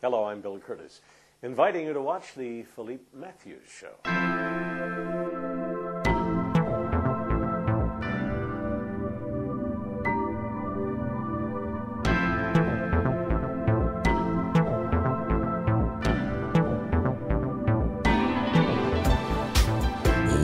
Hello, I'm Bill Curtis, inviting you to watch the Philippe Matthews Show.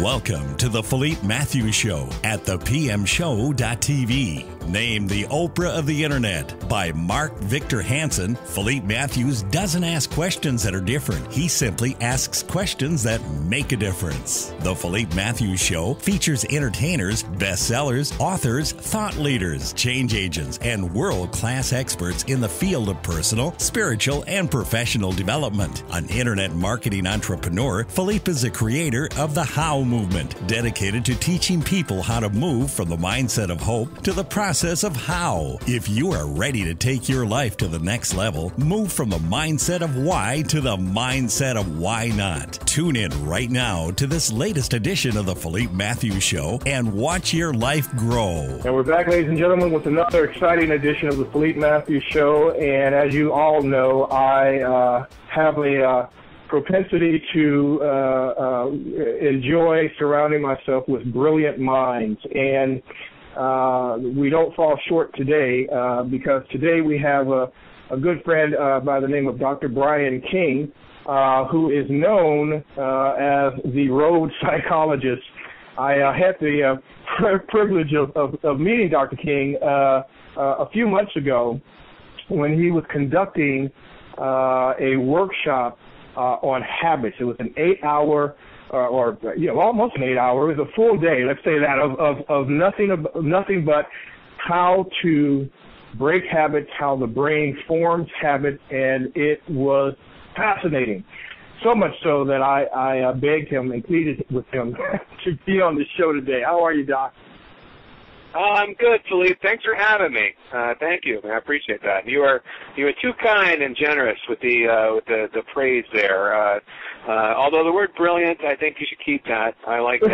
Welcome to the Philippe Matthews Show at thepmshow.tv. Named the Oprah of the Internet by Mark Victor Hansen, Philippe Matthews doesn't ask questions that are different. He simply asks questions that make a difference. The Philippe Matthews Show features entertainers, bestsellers, authors, thought leaders, change agents, and world-class experts in the field of personal, spiritual, and professional development. An internet marketing entrepreneur, Philippe is the creator of the How movement, dedicated to teaching people how to move from the mindset of hope to the process of how. If you are ready to take your life to the next level, move from the mindset of why to the mindset of why not. Tune in right now to this latest edition of the Philippe Matthews Show and watch your life grow. And we're back, ladies and gentlemen, with another exciting edition of the Philippe Matthews Show. And as you all know, I have a propensity to enjoy surrounding myself with brilliant minds. And we don't fall short today because today we have a good friend by the name of Dr. Brian King, who is known as the road psychologist. I had the privilege of meeting Dr. King a few months ago when he was conducting a workshop on habits. It was an 8-hour almost an 8-hour. It was a full day, let's say that, of nothing but how to break habits, how the brain forms habits, and it was fascinating. So much so that I begged him and pleaded with him to be on the show today. How are you, Doc? I'm good, Philippe. Thanks for having me. Thank you. I appreciate that. You are too kind and generous with the praise there. Although the word brilliant, I think you should keep that. I like that.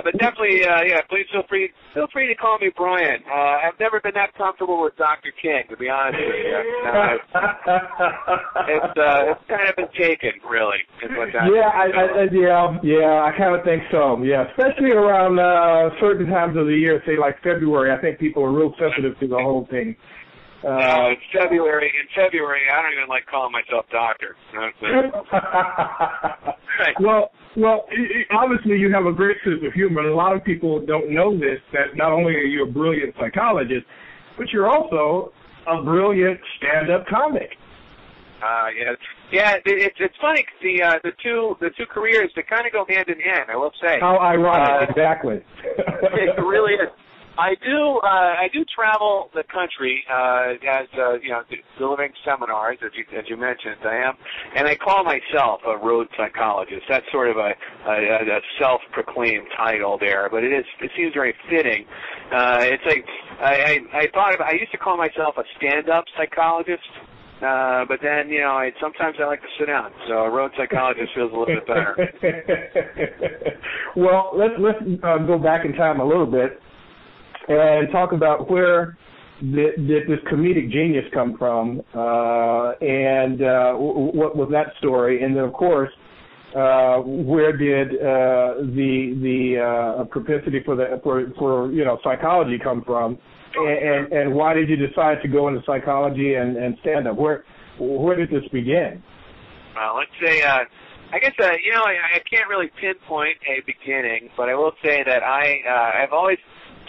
But definitely, please feel free to call me Brian. I've never been that comfortable with Dr. King, to be honest with you. It's kind of been taken, really. Is what that I kind of think so. Yeah, especially around certain times of the year, say like February. I think people are real sensitive to the whole thing. In February, I don't even like calling myself doctor. Well, obviously you have a great sense of humor, and a lot of people don't know this, that not only are you a brilliant psychologist, but you're also a brilliant stand-up comic. It's funny because the two careers, they kind of go hand in hand, I will say. How ironic, exactly. It really is. I do travel the country delivering seminars, as you mentioned. I am, and I call myself a road psychologist. That's sort of a self-proclaimed title there, but it seems very fitting. It's like I used to call myself a stand-up psychologist. But then, sometimes I like to sit down, so a road psychologist feels a little bit better. Well, let's go back in time a little bit and talk about where did this comedic genius come from, and what was that story, and then of course, where did the propensity for psychology come from, and why did you decide to go into psychology and stand up? Where did this begin? Let's say. I guess, I can't really pinpoint a beginning, but I will say that I've always,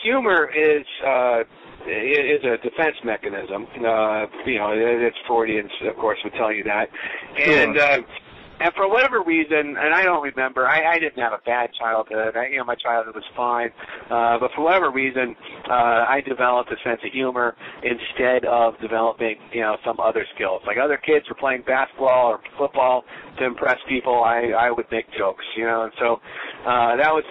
humor is a defense mechanism. It's Freudians, of course, would tell you that. Sure. And for whatever reason, and I don't remember, I didn't have a bad childhood. My childhood was fine. But for whatever reason, I developed a sense of humor instead of developing, some other skills. Like other kids were playing basketball or football to impress people, I would make jokes, and so that was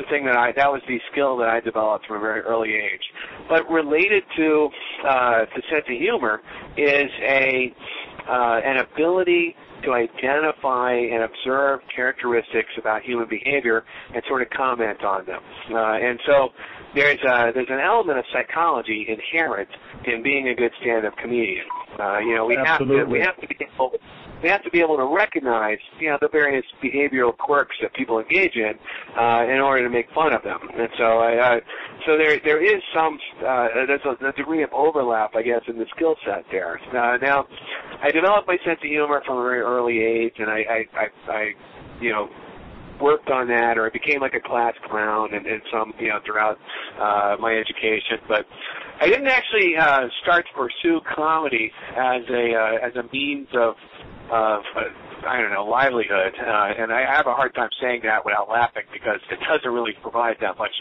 the skill that I developed from a very early age. But related to the sense of humor is an ability to identify and observe characteristics about human behavior and sort of comment on them. And so, there's an element of psychology inherent in being a good stand-up comedian. We have to be able to recognize, the various behavioral quirks that people engage in order to make fun of them. And so there is there's a degree of overlap, I guess, in the skill set there. Now, I developed my sense of humor from a very early age, and I worked on that, or I became like a class clown and some, throughout my education. But I didn't actually start to pursue comedy as a means of livelihood, and I have a hard time saying that without laughing because it doesn't really provide that much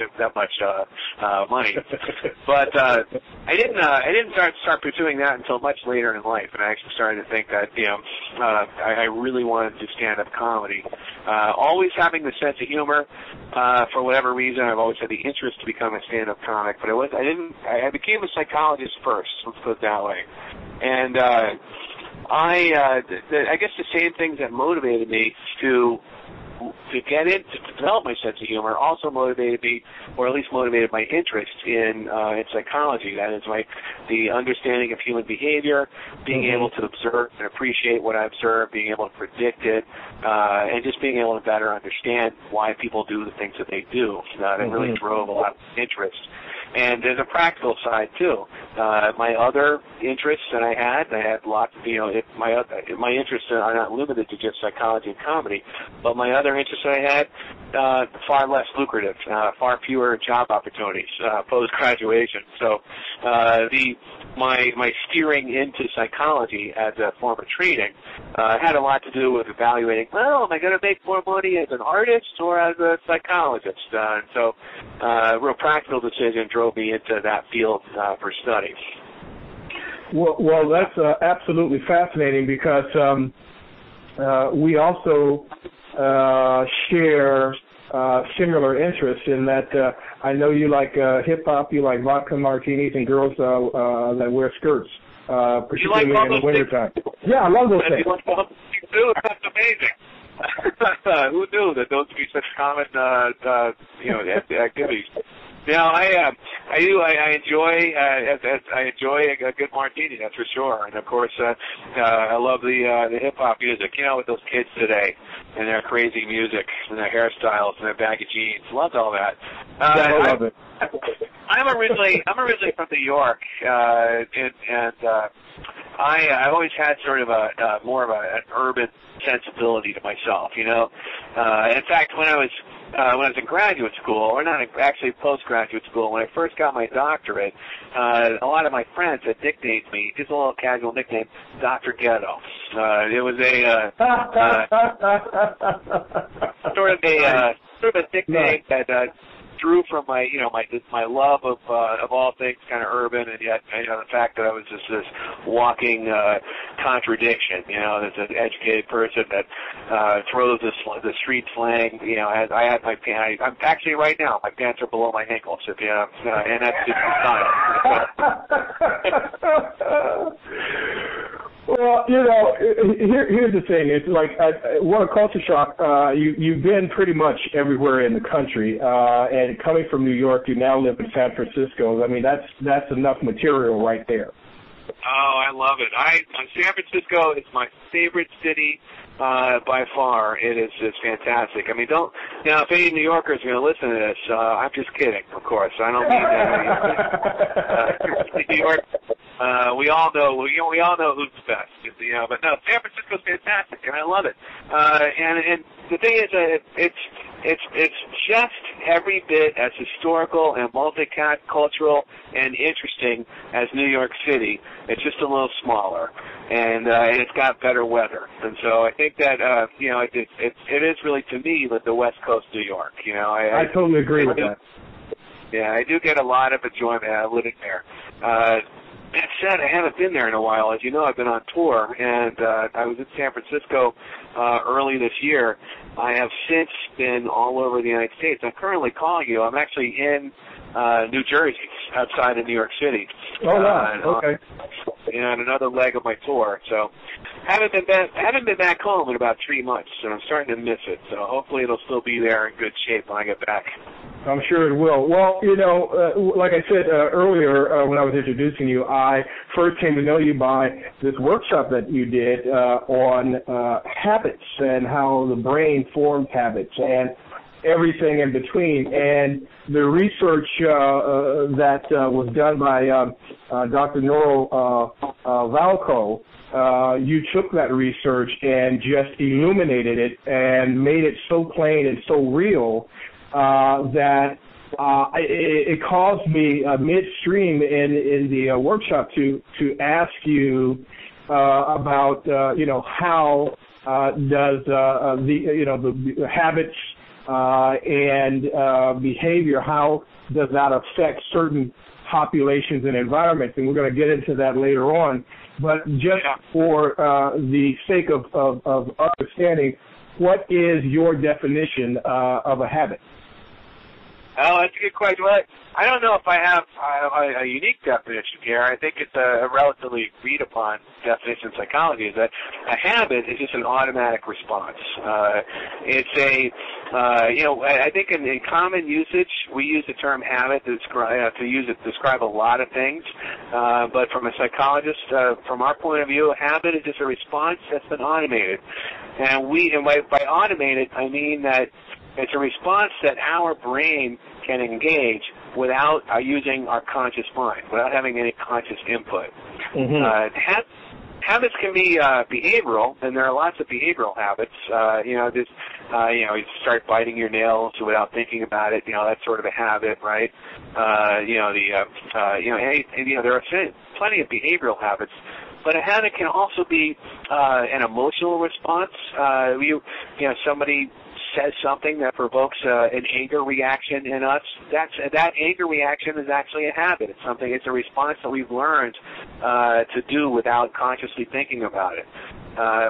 money. But I didn't start pursuing that until much later in life, and I actually started to think that I really wanted to do stand-up comedy. Always having the sense of humor, for whatever reason, I've always had the interest to become a stand-up comic, but I became a psychologist first. Let's put it that way, and. I guess the same things that motivated me to develop my sense of humor also motivated me, or at least motivated my interest in psychology. That is the understanding of human behavior, being able to observe and appreciate what I observe, being able to predict it, and just being able to better understand why people do the things that they do. That really drove a lot of interest. And there's a practical side too. My other interests that I had lots of, my interests are not limited to just psychology and comedy, but my other interests that I had, far less lucrative, far fewer job opportunities, post-graduation. So, my steering into psychology as a form of training, had a lot to do with evaluating, am I going to make more money as an artist or as a psychologist? So, real practical decision drove me into that field for study. Well, that's absolutely fascinating because we also share similar interests in that I know you like hip-hop, you like vodka martinis, and girls that wear skirts, particularly in the wintertime. Yeah, I love those things. You like bubble tea too? That's amazing. Who knew that those would be such common, activities? Now, I enjoy a good martini, that's for sure. And of course, I love the hip hop music. With those kids today and their crazy music and their hairstyles and their baggy jeans, loved all that. I love it. I'm originally from New York, and I've always had sort of more of an urban sensibility to myself. In fact, when I was in graduate school, or not actually post-graduate school, when I first got my doctorate, a lot of my friends had nicknamed me, just a little casual nickname, Dr. Ghetto. It was sort of a nickname that drew from my love of all things kind of urban, and yet the fact that I was just this walking contradiction. As an educated person that throws the street slang. I had my pants. I'm actually right now. My pants are below my ankles. And that's just style. Well, here's the thing. It's like, what a culture shock. You've been pretty much everywhere in the country, and coming from New York, you now live in San Francisco. I mean, that's enough material right there. Oh, I love it. San Francisco is my favorite city by far. It's fantastic. I mean, if any New Yorkers are going to listen to this, I'm just kidding, of course. I don't mean that. New York, we all know who's the best, but no, San Francisco's fantastic, and I love it. And the thing is, it's just every bit as historical and multicultural and interesting as New York City. It's just a little smaller, and it's got better weather. And so I think that it is really, to me, like the West Coast New York. I totally agree with that. Yeah, I do get a lot of enjoyment out of living there. That said, I haven't been there in a while. As you know, I've been on tour, and I was in San Francisco early this year. I have since been all over the United States. I'm currently calling you. I'm actually in New Jersey, outside of New York City. Oh, wow. Okay. And another leg of my tour. So haven't been back home in about 3 months, and I'm starting to miss it. So hopefully it'll still be there in good shape when I get back. I'm sure it will. Well, like I said earlier when I was introducing you, I first came to know you by this workshop that you did on habits and how the brain forms habits and everything in between. And the research that was done by Dr. Neurobiology, you took that research and just illuminated it and made it so plain and so real that it caused me midstream in the workshop to ask you about how does the habits and behavior, how does that affect certain populations and environments, and we're going to get into that later on. But just for the sake of understanding, what is your definition of a habit? Oh, that's a good question. Well, I don't know if I have a unique definition here. I think it's a relatively agreed-upon definition in psychology, is that a habit is just an automatic response. It's a, I think in common usage, we use the term habit to describe a lot of things. But from a psychologist, from our point of view, a habit is just a response that's been automated. And by automated, I mean that it's a response that our brain can engage without using our conscious mind, without having any conscious input. Mm-hmm. Habits can be behavioral, and there are lots of behavioral habits. You start biting your nails without thinking about it. That's sort of a habit, right? There are plenty of behavioral habits. But a habit can also be an emotional response. Somebody says something that provokes an anger reaction in us. That anger reaction is actually a habit. It's a response that we've learned to do without consciously thinking about it.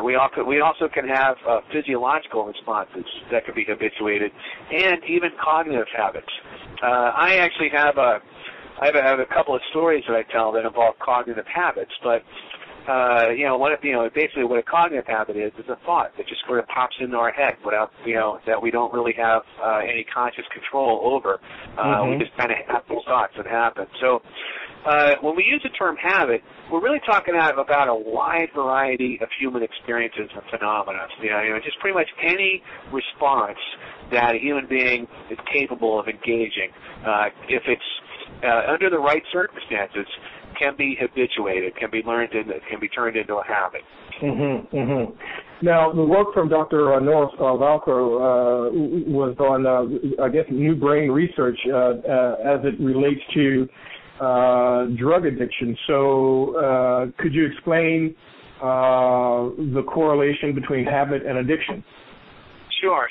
We also can have physiological responses that can be habituated, and even cognitive habits. I actually have a couple of stories that I tell that involve cognitive habits, but basically what a cognitive habit is a thought that just sort of pops into our head without, that we don't really have any conscious control over. Mm-hmm. We just kind of have these thoughts that happen. So when we use the term habit, we're really talking about a wide variety of human experiences and phenomena. Just pretty much any response that a human being is capable of engaging, if it's under the right circumstances, can be habituated, can be learned, can be turned into a habit. Mm-hmm, mm-hmm. Now, the work from Dr. Neurobiology was on, new brain research as it relates to drug addiction. So could you explain the correlation between habit and addiction? Sure.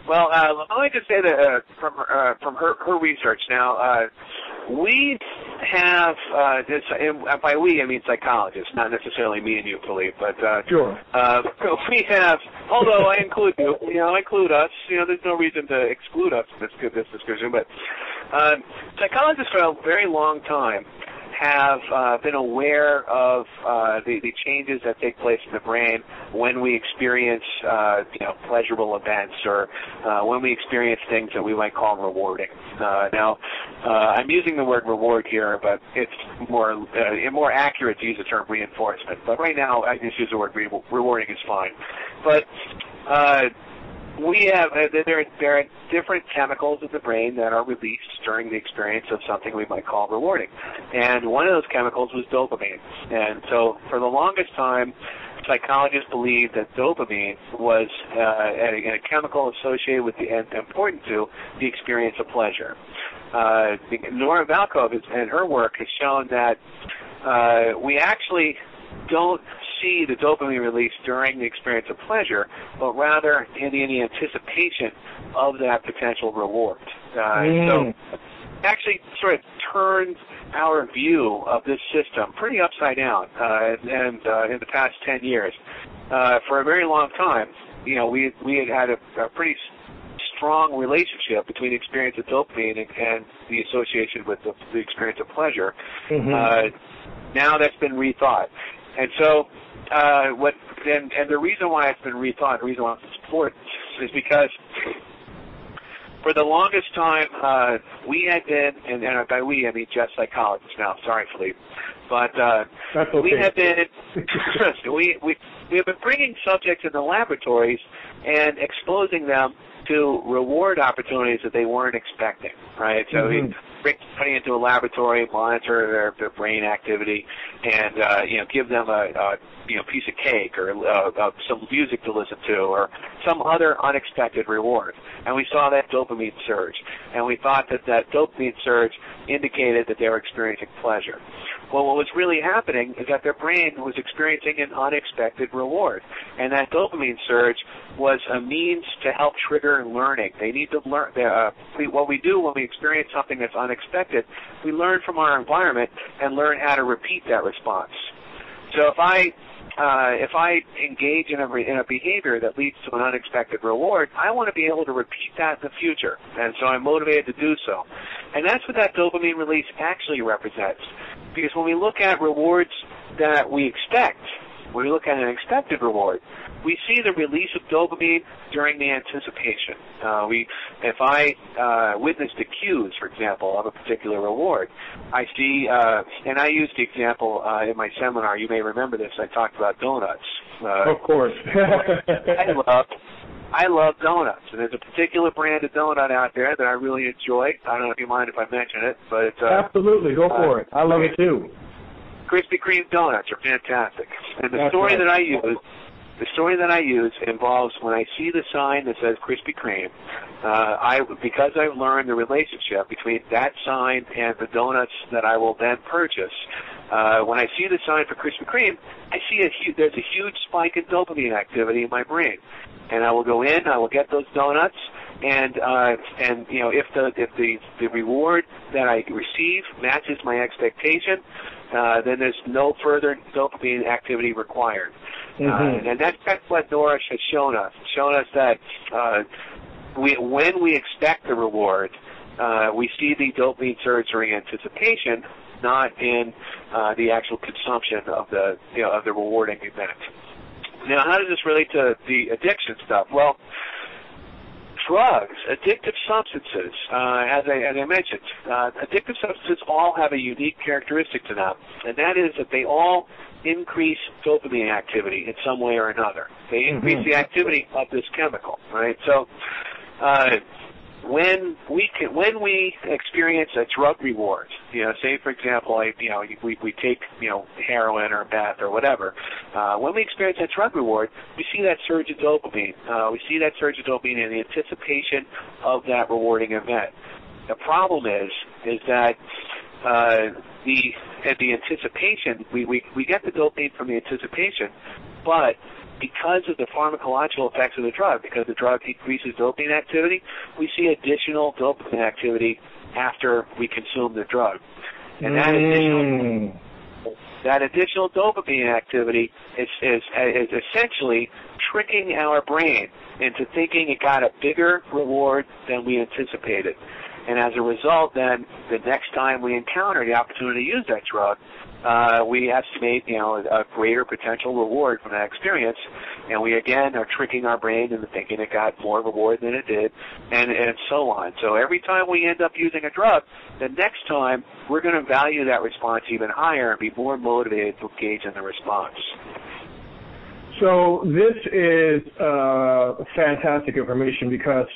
Well, let me just say that from her research now, we have this, and by we I mean psychologists, not necessarily me and you, Philippe, but sure. We have, although I include you, I include us. There's no reason to exclude us from this discussion, but psychologists for a very long time have been aware of the changes that take place in the brain when we experience pleasurable events or when we experience things that we might call rewarding. Now, I'm using the word reward here, but it's more accurate to use the term reinforcement. But right now, I just use the word rewarding is fine. But there are different chemicals in the brain that are released during the experience of something we might call rewarding. And one of those chemicals was dopamine. And so for the longest time, psychologists believed that dopamine was a chemical associated with and important to the experience of pleasure. Neurobiology and her work has shown that we actually don't see the dopamine release during the experience of pleasure, but rather in the anticipation of that potential reward. So it actually sort of turns our view of this system pretty upside down. And in the past 10 years, for a very long time, we had a pretty strong relationship between the experience of dopamine and the association with the experience of pleasure. Mm-hmm. Now that's been rethought. And so, the reason why it's been rethought, the reason why it's important, is because For the longest time, we had been, and by we I mean just psychologists now. Sorry, Philippe, but That's okay. we have been we have been bringing subjects into laboratories and exposing them to reward opportunities that they weren't expecting. Right, so we bring somebody into a laboratory, monitor their brain activity, and give them a piece of cake or some music to listen to or some other unexpected reward. And we saw that dopamine surge. And we thought that dopamine surge indicated that they were experiencing pleasure. Well, what was really happening is that their brain was experiencing an unexpected reward. And that dopamine surge was a means to help trigger learning. They need to learn. What we do when we experience something that's unexpected, we learn from our environment and learn how to repeat that response. So if I engage in a behavior that leads to an unexpected reward, I want to be able to repeat that in the future, and so I'm motivated to do so. And that's what that dopamine release actually represents, because when we look at rewards that we expect, when we look at an expected reward, we see the release of dopamine during the anticipation. If I witness the cues, for example, of a particular reward, I see, and I used the example in my seminar. You may remember this. I talked about donuts. Of course. I love donuts, and there's a particular brand of donut out there that I really enjoy. I don't know if you mind if I mention it, but it's absolutely, go for it. I love it too. Krispy Kreme donuts are fantastic, and the story that I use involves when I see the sign that says Krispy Kreme, because I've learned the relationship between that sign and the donuts that I will then purchase. When I see the sign for Krispy Kreme, I see there's a huge spike in dopamine activity in my brain, and I will go in, I will get those donuts, and if the reward that I receive matches my expectation, then there's no further dopamine activity required. And that's what Nora has shown us. Shown us that when we expect the reward, we see the dopamine surge during anticipation, not in the actual consumption of the rewarding event. Now, how does this relate to the addiction stuff? Well, drugs, addictive substances, as I mentioned, addictive substances all have a unique characteristic to them, and that is that they all increase dopamine activity in some way or another. They increase the activity of this chemical, right? So when we experience a drug reward, say for example, we take heroin or meth or whatever. When we experience that drug reward, we see that surge of dopamine. We see that surge of dopamine in the anticipation of that rewarding event. The problem is that the anticipation, we get the dopamine from the anticipation, but because of the pharmacological effects of the drug, because the drug increases dopamine activity, we see additional dopamine activity after we consume the drug. And that additional dopamine activity is essentially tricking our brain into thinking it got a bigger reward than we anticipated. And as a result, then, the next time we encounter the opportunity to use that drug, we estimate, a greater potential reward from that experience, and we again are tricking our brain into thinking it got more reward than it did, and so on. So every time we end up using a drug, the next time we're going to value that response even higher and be more motivated to engage in the response. So this is fantastic information because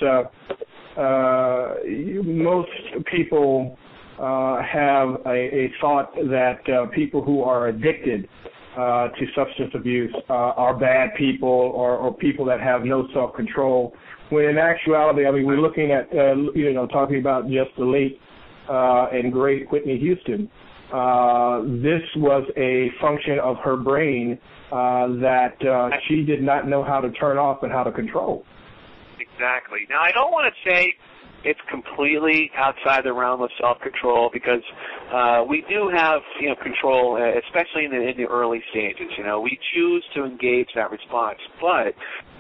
most people have a thought that people who are addicted to substance abuse are bad people or people that have no self-control, when in actuality, I mean, we're looking at, talking about just the late and great Whitney Houston. This was a function of her brain that she did not know how to turn off and how to control. Exactly. Now, I don't want to say it's completely outside the realm of self-control because we do have, control, especially in the early stages. We choose to engage that response. But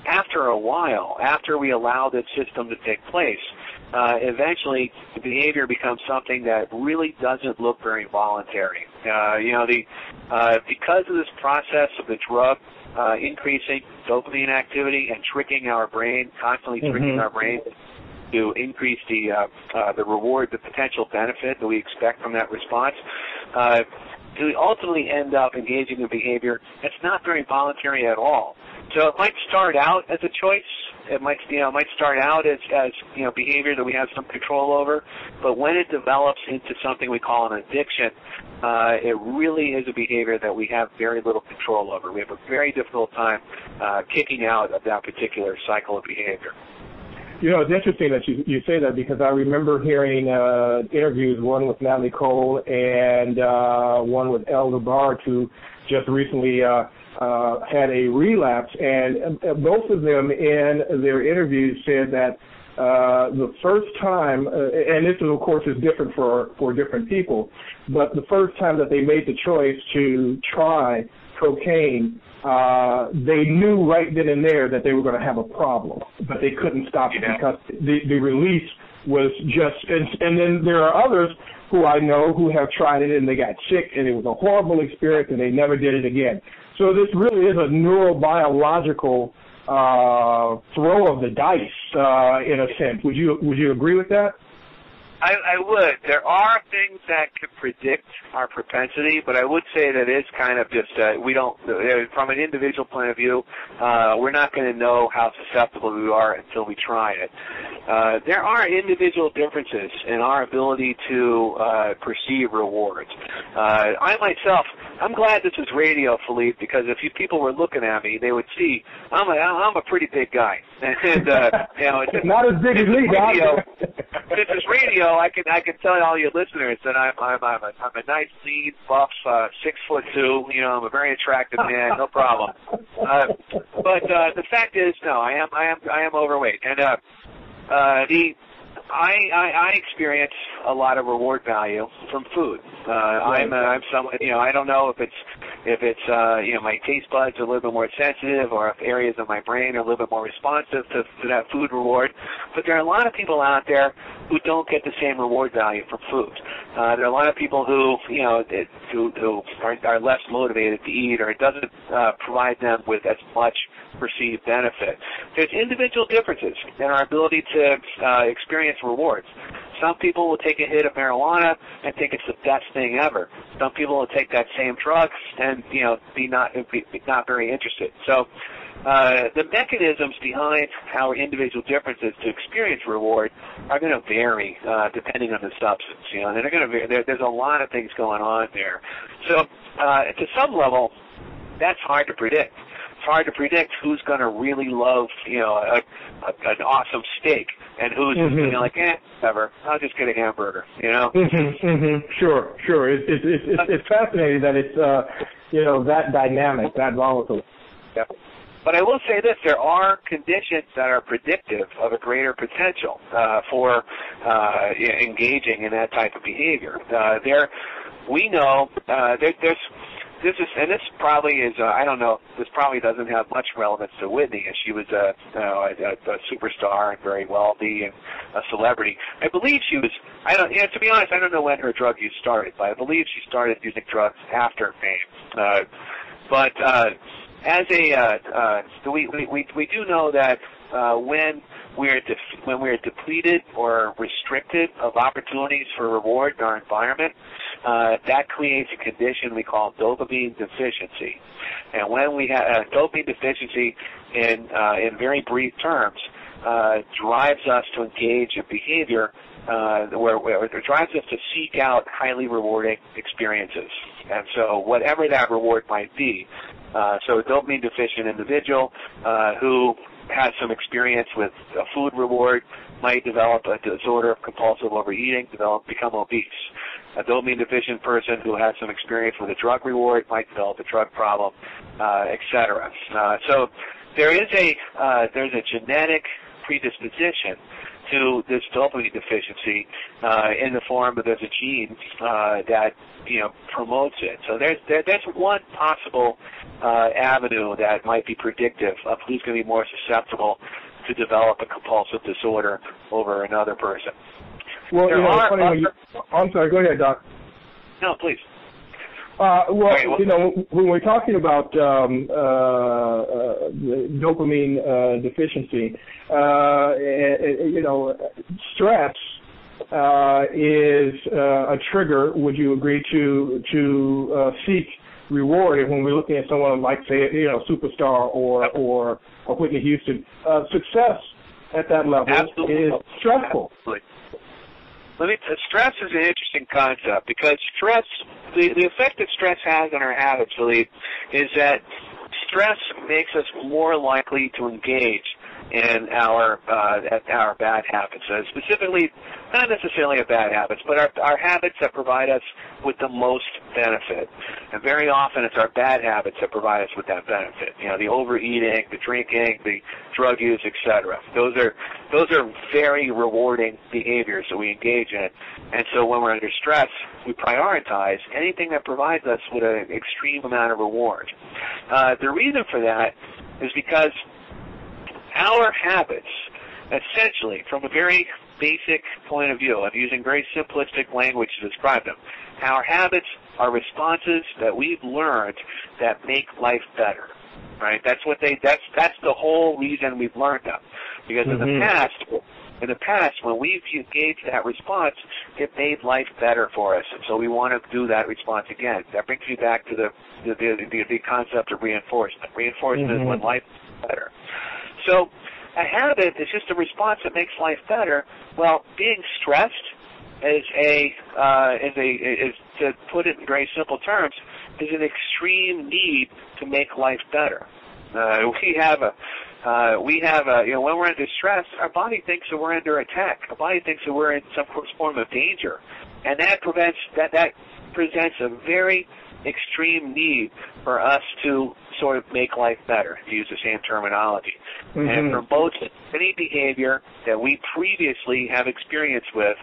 after a while, after we allow this system to take place, eventually the behavior becomes something that really doesn't look very voluntary. Because of this process of the drug increasing dopamine activity and tricking our brain, constantly tricking our brain, to increase the reward, the potential benefit that we expect from that response, to ultimately end up engaging in behavior that's not very voluntary at all. So it might start out as a choice. It might start out as behavior that we have some control over, but when it develops into something we call an addiction, it really is a behavior that we have very little control over. We have a very difficult time kicking out of that particular cycle of behavior. You know, it's interesting that you say that, because I remember hearing interviews, one with Natalie Cole and one with El Labarge, who just recently had a relapse, and both of them in their interviews said that the first time, and this of course is different for different people, but the first time that they made the choice to try cocaine, they knew right then and there that they were going to have a problem, but they couldn't stop it because the release was just, and then there are others who I know who have tried it and they got sick and it was a horrible experience and they never did it again. So this really is a neurobiological throw of the dice in a sense. Would you agree with that? I would. There are things that could predict our propensity, but I would say that it's kind of just, we don't, from an individual point of view, we're not going to know how susceptible we are until we try it. There are individual differences in our ability to perceive rewards. I myself, I'm glad this is radio, Philippe, because if people were looking at me, they would see I'm a pretty big guy, and it's not as big as me, radio. This is radio. I can tell all you listeners that I'm a nice, lean, buff, 6'2". I'm a very attractive man, no problem. But the fact is, no, I am overweight, and I experience a lot of reward value from food. I'm someone, I don't know if it's my taste buds are a little bit more sensitive, or if areas of my brain are a little bit more responsive to that food reward. But there are a lot of people out there who don't get the same reward value from food. There are a lot of people who are less motivated to eat, or it doesn't provide them with as much perceived benefit. There's individual differences in our ability to experience rewards. Some people will take a hit of marijuana and think it's the best thing ever. Some people will take that same drug and be not very interested. So the mechanisms behind our individual differences to experience reward are going to vary depending on the substance. And they're going to vary. There's a lot of things going on there. So to some level, that's hard to predict. It's hard to predict who's going to really love, an awesome steak, and who's just going to be like, whatever, I'll just get a hamburger, Sure. It's fascinating that it's, that dynamic, that volatile. Yep. But I will say this, there are conditions that are predictive of a greater potential for engaging in that type of behavior. We know this probably is, I don't know, this probably doesn't have much relevance to Whitney, as she was a superstar and very wealthy and a celebrity. I believe she was, to be honest, I don't know when her drug use started, but I believe she started using drugs after fame. We do know that when we're depleted or restricted of opportunities for reward in our environment, that creates a condition we call dopamine deficiency. And when we have dopamine deficiency, in very brief terms, drives us to engage in behavior where it drives us to seek out highly rewarding experiences. And so whatever that reward might be, so a dopamine deficient individual who has some experience with a food reward might develop a disorder of compulsive overeating, become obese. A dopamine deficient person who has some experience with a drug reward might develop a drug problem, etc. So there's a genetic predisposition to this dopamine deficiency in the form of there's a gene that promotes it. So there's one possible avenue that might be predictive of who's going to be more susceptible to develop a compulsive disorder over another person. Well, I'm sorry. Go ahead, Doc. No, please. Well, you know, when we're talking about dopamine deficiency, you know, stress is a trigger. Would you agree to seek reward? And when we're looking at someone like, say, you know, superstar or Whitney Houston, success at that level is stressful. Stress is an interesting concept because stress, the effect that stress has on our habits, Philippe, is that stress makes us more likely to engage in our bad habits. Specifically, not necessarily our bad habits, but our habits that provide us with the most benefit. And very often it's our bad habits that provide us with that benefit. You know, the overeating, the drinking, the drug use, etc. Those are very rewarding behaviors that we engage in. And so when we're under stress, we prioritize anything that provides us with an extreme amount of reward. The reason for that is because our habits, essentially, from a very basic point of view, I'm using very simplistic language to describe them, our habits are responses that we've learned that make life better, right? That's the whole reason we've learned them. Because in the past, when we've engaged that response, it made life better for us, and so we want to do that response again. That brings me back to the concept of reinforcement. Reinforcement is when life is better. So a habit is just a response that makes life better. Well, being stressed is to put it in very simple terms, is an extreme need to make life better. We have you know, when we're under stress, our body thinks that we're under attack. Our body thinks that we're in some form of danger, and that presents a very extreme need for us to sort of make life better, to use the same terminology, and promotes any behavior that we previously have experience with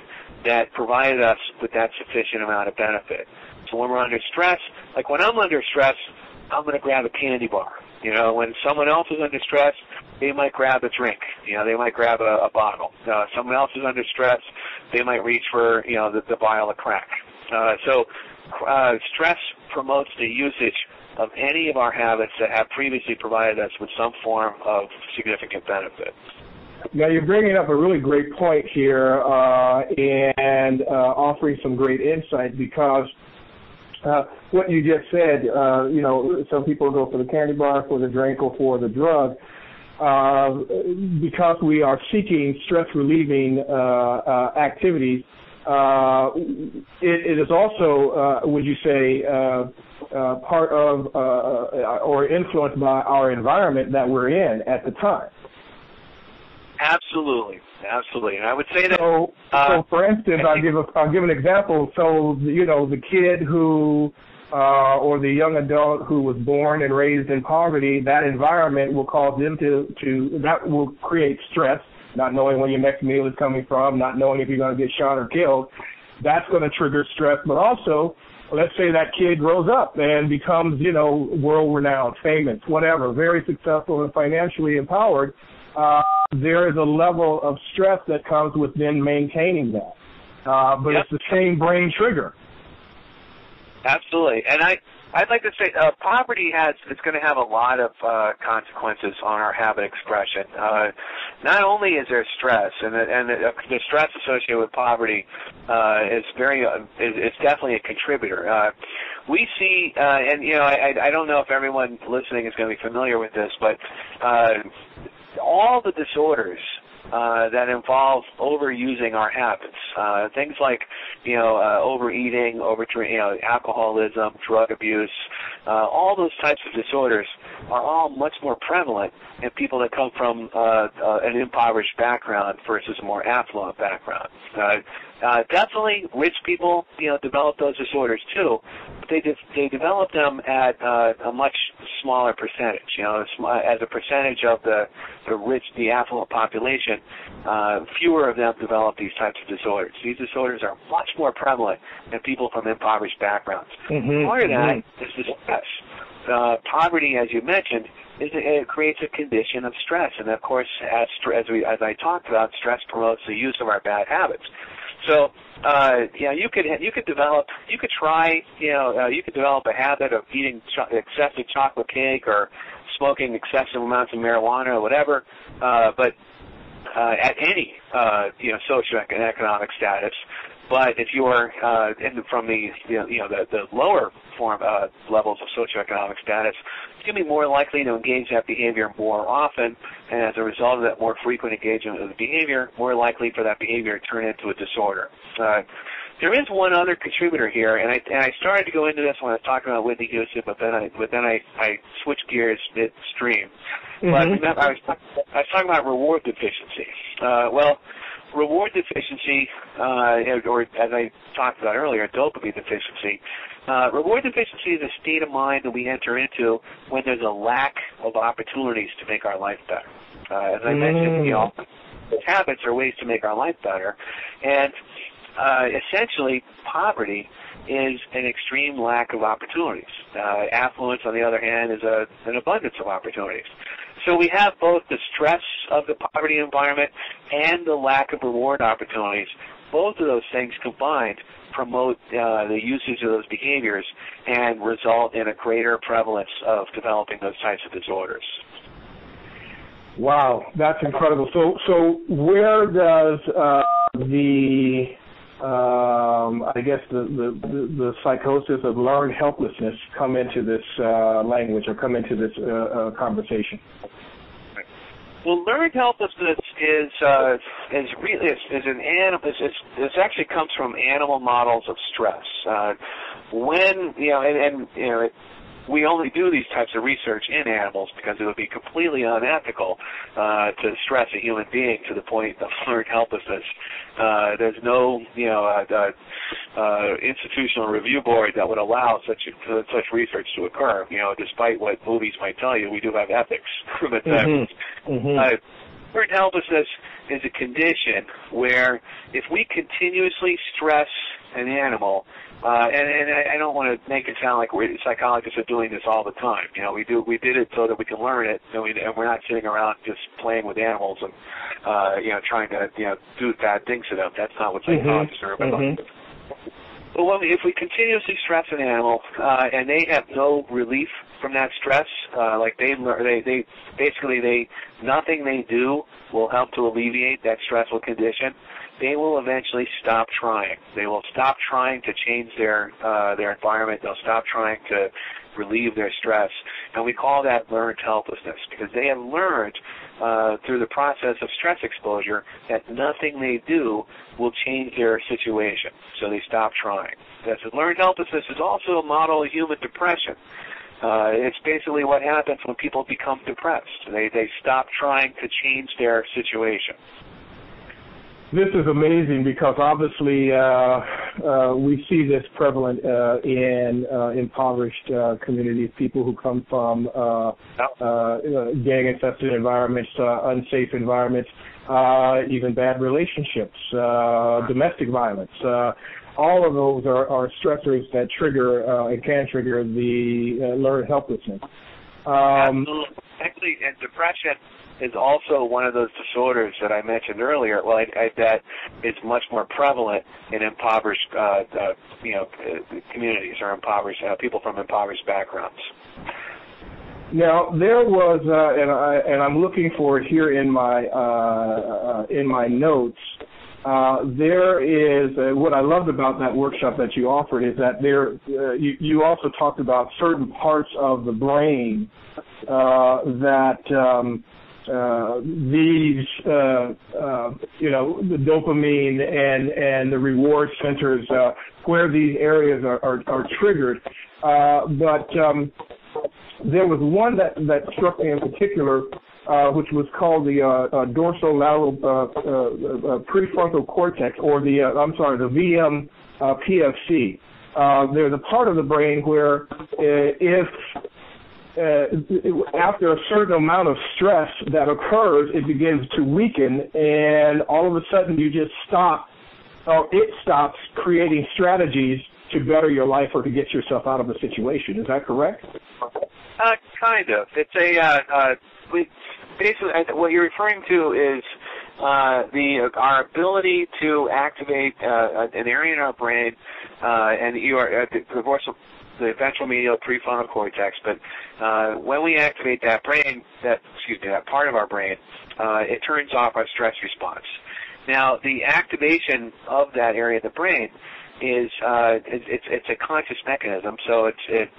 that provided us with that sufficient amount of benefit. So when we're under stress, like when I'm under stress, I'm going to grab a candy bar. You know, when someone else is under stress, they might grab a drink. You know, they might grab a bottle. Someone else is under stress, they might reach for, you know, the vial of crack. So stress promotes the usage of any of our habits that have previously provided us with some form of significant benefit. Now, you're bringing up a really great point here and offering some great insight because what you just said, you know, some people go for the candy bar, for the drink, or for the drug. Because we are seeking stress-relieving activities, it is also, would you say, part of or influenced by our environment that we're in at the time. Absolutely, and I would say that. So for instance, I'll give an example. So you know, the kid who or the young adult who was born and raised in poverty, that environment will cause them to that will create stress. Not knowing where your next meal is coming from, not knowing if you're going to get shot or killed, that's going to trigger stress. But also, let's say that kid grows up and becomes, you know, world-renowned, famous, whatever, very successful and financially empowered. There is a level of stress that comes with then maintaining that. But It's the same brain trigger. Absolutely. And I'd like to say poverty is going to have a lot of consequences on our habit expression. Not only is there stress, and the stress associated with poverty is definitely a contributor. We see, and you know, I don't know if everyone listening is going to be familiar with this, but all the disorders that involve overusing our habits, things like, you know, overeating, you know, alcoholism, drug abuse, all those types of disorders are all much more prevalent in people that come from an impoverished background versus a more affluent background. Definitely, rich people, you know, develop those disorders too, but they develop them at a much smaller percentage. You know, as a percentage of the affluent population, fewer of them develop these types of disorders. These disorders are much more prevalent in people from impoverished backgrounds. Part of that is the stress. Poverty, as you mentioned, it creates a condition of stress, and of course, as I talked about, stress promotes the use of our bad habits. So you could develop a habit of eating excessive chocolate cake or smoking excessive amounts of marijuana or whatever, but at any socioeconomic status. But if you are from the lower form levels of socioeconomic status, you'll be more likely to engage that behavior more often, and as a result of that more frequent engagement of the behavior, more likely for that behavior to turn into a disorder. There is one other contributor here, and I started to go into this when I was talking about Whitney Houston, but then I switched gears midstream. But remember, I was talking about reward deficiency. Reward deficiency, or as I talked about earlier, dopamine deficiency. Reward deficiency is a state of mind that we enter into when there's a lack of opportunities to make our life better. As I mentioned, habits are ways to make our life better, and essentially poverty is an extreme lack of opportunities. Affluence, on the other hand, is an abundance of opportunities. So we have both the stress of the poverty environment and the lack of reward opportunities. Both of those things combined promote the usage of those behaviors and result in a greater prevalence of developing those types of disorders. Wow, that's incredible. So where does the psychosis of learned helplessness come into this language or come into this conversation? Well, learned helplessness is really an animal. This actually comes from animal models of stress. We only do these types of research in animals because it would be completely unethical to stress a human being to the point of learned helplessness. There's no institutional review board that would allow such research to occur. Despite what movies might tell you, we do have ethics. But learned helplessness is a condition where if we continuously stress an animal, and I don't want to make it sound like psychologists are doing this all the time. We did it so that we can learn it, and we're not sitting around just playing with animals and trying to do bad things to them. That's not what psychologists are about. But if we continuously stress an animal and they have no relief from that stress, nothing they do will help to alleviate that stressful condition, they will eventually stop trying. They will stop trying to change their environment. They'll stop trying to relieve their stress, and we call that learned helplessness because they have learned through the process of stress exposure that nothing they do will change their situation, so they stop trying. Learned helplessness is also a model of human depression. It's basically what happens when people become depressed. They stop trying to change their situation. This is amazing because obviously we see this prevalent in impoverished communities, people who come from gang-infested environments, unsafe environments, even bad relationships, domestic violence. All of those are stressors that trigger and can trigger the learned helplessness. Absolutely. Actually, and depression is also one of those disorders that I mentioned earlier. That is much more prevalent in impoverished, communities or impoverished people from impoverished backgrounds. Now there was, and I'm looking for it here in my notes. There is what I loved about that workshop that you offered is that you also talked about certain parts of the brain that these the dopamine and the reward centers where these areas are triggered, but there was one that struck me in particular, which was called the dorsolateral prefrontal cortex, or the PFC. There's a part of the brain where if after a certain amount of stress that occurs, it begins to weaken, and all of a sudden you just stop, or it stops creating strategies to better your life or to get yourself out of a situation. Is that correct? Kind of. It's basically what you're referring to is our ability to activate an area in our brain, and you are the ventral medial prefrontal cortex. But when we activate that part of our brain, it turns off our stress response. Now, the activation of that area of the brain is it's a conscious mechanism, so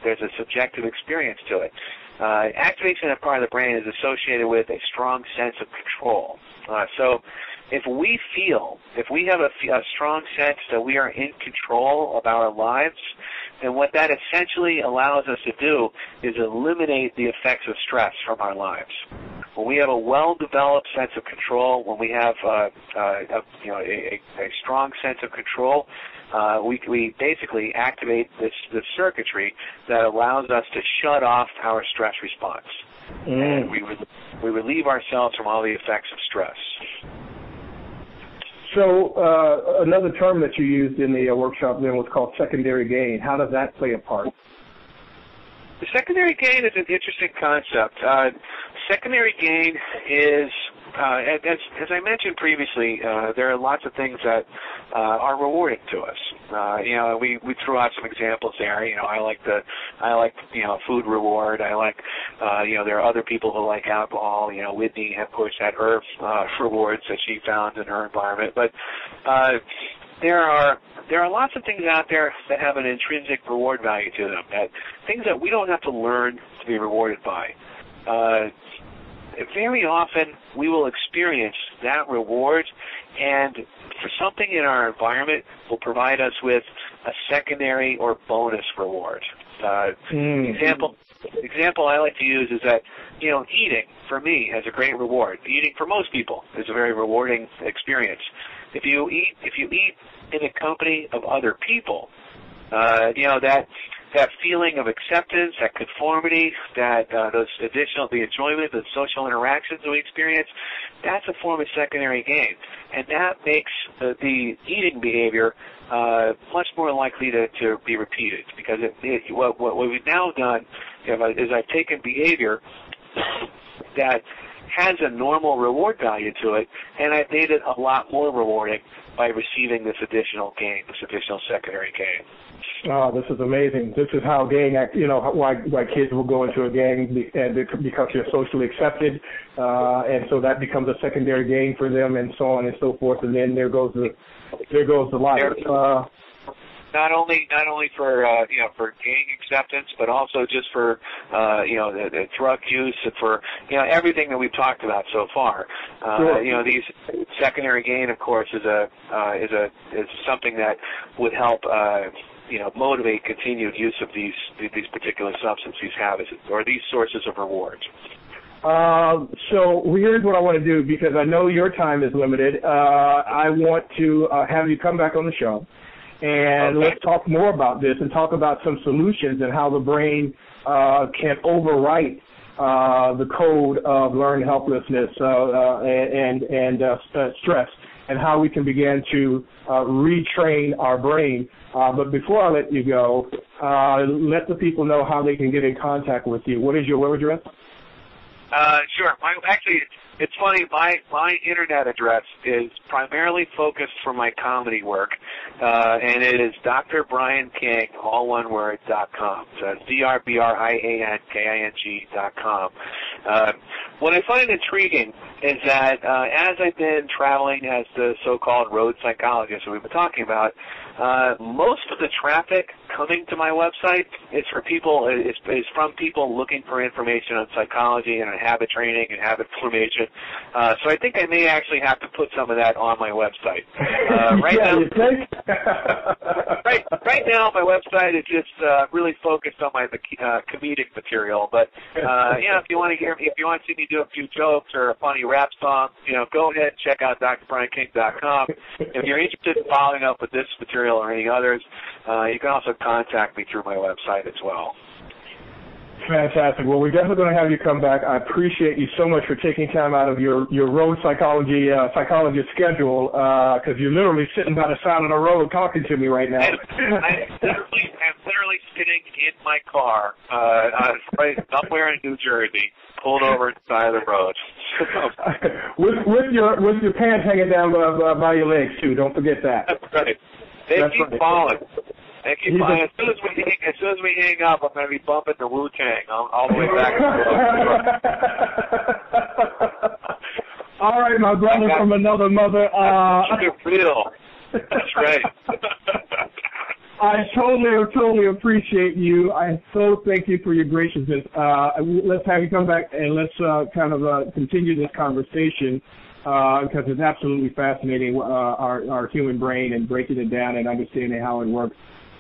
there's a subjective experience to it. Activation of that part of the brain is associated with a strong sense of control. So if we have a strong sense that we are in control of our lives, then what that essentially allows us to do is eliminate the effects of stress from our lives. When we have a well-developed sense of control, when we have a strong sense of control, we basically activate this circuitry that allows us to shut off our stress response. And we relieve ourselves from all the effects of stress. So another term that you used in the workshop then was called secondary gain. How does that play a part? The secondary gain is an interesting concept. Secondary gain is, as I mentioned previously, there are lots of things that are rewarding to us. We threw out some examples there. I like food reward. I like there are other people who like alcohol. Whitney, of course, had her rewards that she found in her environment. But there are lots of things out there that have an intrinsic reward value to them, things that we don't have to learn to be rewarded by. Very often we will experience that reward, and for something in our environment will provide us with a secondary or bonus reward. Example I like to use is that eating for me has a great reward. Eating for most people is a very rewarding experience. If you eat in the company of other people, that feeling of acceptance, that conformity, that the enjoyment, the social interactions that we experience, that's a form of secondary gain, and that makes the eating behavior much more likely to be repeated. Because what we've now done is I've taken behavior that has a normal reward value to it, and I've made it a lot more rewarding by receiving this additional gain, this additional secondary gain. Oh, this is amazing. This is how gang, why kids will go into a gang because you're socially accepted, and so that becomes a secondary gain for them, and so on and so forth. And then there goes the life. Not only for for gang acceptance, but also just for the drug use and for everything that we've talked about so far. Sure. These secondary gain, of course, is something that would help motivate continued use of these particular substances, or these sources of reward. So here's what I want to do, because I know your time is limited. I want to have you come back on the show, and let's talk more about this and talk about some solutions and how the brain can overwrite the code of learned helplessness and stress, and how we can begin to retrain our brain. But before I let you go, let the people know how they can get in contact with you. What is your web address? Sure. Actually, it's funny. My internet address is primarily focused for my comedy work, and it is drbrianking, all one word, .com. So it's drbrianking.com. What I find intriguing is that as I've been traveling as the so-called road psychologist that we've been talking about, most of the traffic coming to my website is from people looking for information on psychology and on habit training and habit formation. So I think I may actually have to put some of that on my website. Right now, my website is just really focused on my comedic material. But if you want to see me do a few jokes or a funny rap song, go ahead and check out drbrianking.com. If you're interested in following up with this material or any others, you can also contact me through my website as well. Fantastic. Well, we're definitely going to have you come back. I appreciate you so much for taking time out of your road psychologist schedule, because you're literally sitting by the side of the road talking to me right now. I'm literally sitting in my car somewhere in New Jersey, pulled over to the side of the road. with your pants hanging down by your legs too. Don't forget that. That's right. They keep falling. They keep falling. As soon as we hang up, I'm going to be bumping the Wu-Tang all the way back. All right, my brother from another mother. Real. That's right. I totally appreciate you. I so thank you for your graciousness. Let's have you come back and let's continue this conversation because it's absolutely fascinating, our human brain and breaking it down and understanding how it works.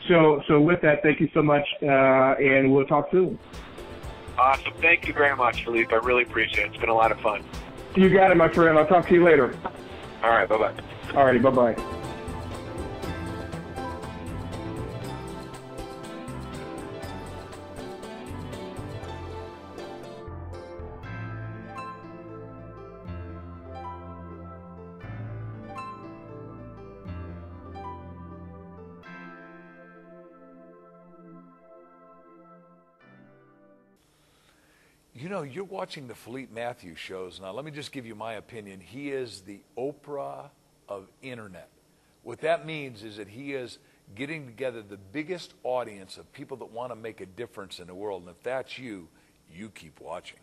So with that, thank you so much, and we'll talk soon. Awesome. Thank you very much, Philippe. I really appreciate it. It's been a lot of fun. You got it, my friend. I'll talk to you later. All right. Bye-bye. All righty. Bye-bye. You know, you're watching the Philippe Matthews shows. Now, let me just give you my opinion. He is the Oprah of internet. What that means is that he is getting together the biggest audience of people that want to make a difference in the world. And if that's you, you keep watching.